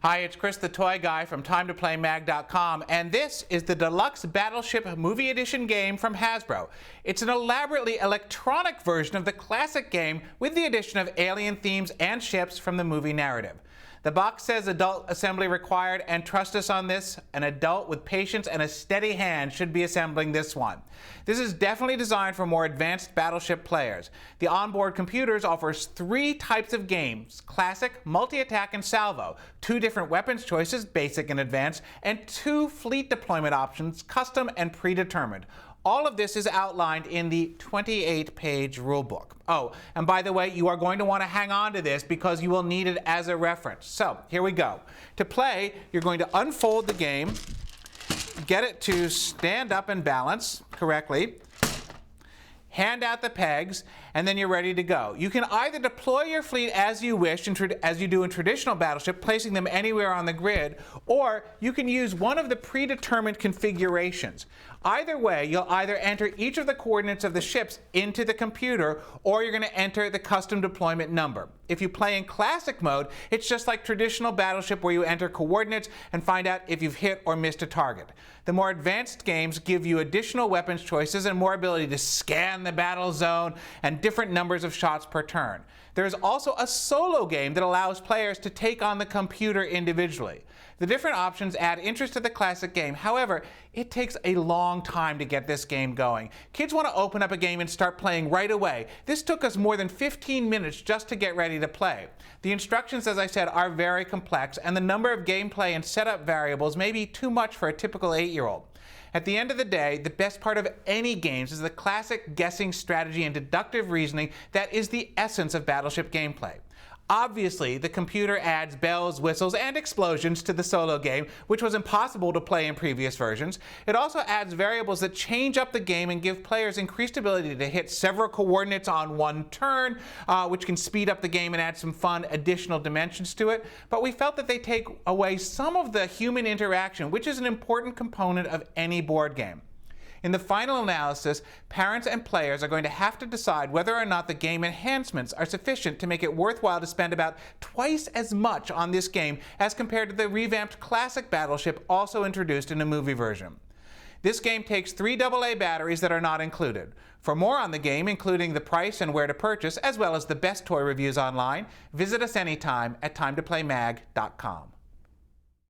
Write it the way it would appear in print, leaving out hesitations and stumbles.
Hi, it's Chris the Toy Guy from TimeToPlayMag.com, and this is the Deluxe Battleship Movie Edition game from Hasbro. It's an elaborately electronic version of the classic game with the addition of alien themes and ships from the movie narrative. The box says adult assembly required, and trust us on this, an adult with patience and a steady hand should be assembling this one. This is definitely designed for more advanced battleship players. The onboard computers offers 3 types of games: classic, multi-attack, and salvo, 2 different weapons choices, basic and advanced, and 2 fleet deployment options, custom and predetermined. All of this is outlined in the 28-page rulebook. Oh, and by the way, you are going to want to hang on to this because you will need it as a reference. So, here we go. To play, you're going to unfold the game, get it to stand up and balance correctly, hand out the pegs, and then you're ready to go. You can either deploy your fleet as you wish, as you do in traditional Battleship, placing them anywhere on the grid, or you can use one of the predetermined configurations. Either way, you'll either enter each of the coordinates of the ships into the computer, or you're going to enter the custom deployment number. If you play in classic mode, it's just like traditional Battleship where you enter coordinates and find out if you've hit or missed a target. The more advanced games give you additional weapons choices and more ability to scan the battle zone and different numbers of shots per turn. There is also a solo game that allows players to take on the computer individually. The different options add interest to the classic game. However, it takes a long time to get this game going. Kids want to open up a game and start playing right away. This took us more than 15 minutes just to get ready to play. The instructions, as I said, are very complex, and the number of gameplay and setup variables may be too much for a typical 8-year-old. At the end of the day, the best part of any games is the classic guessing strategy and deductive reasoning that is the essence of Battleship gameplay. Obviously, the computer adds bells, whistles, and explosions to the solo game, which was impossible to play in previous versions. It also adds variables that change up the game and give players increased ability to hit several coordinates on one turn, which can speed up the game and add some fun additional dimensions to it. But we felt that they take away some of the human interaction, which is an important component of any board game. In the final analysis, parents and players are going to have to decide whether or not the game enhancements are sufficient to make it worthwhile to spend about twice as much on this game as compared to the revamped classic Battleship also introduced in a movie version. This game takes 3 AA batteries that are not included. For more on the game, including the price and where to purchase, as well as the best toy reviews online, visit us anytime at TimeToPlayMag.com.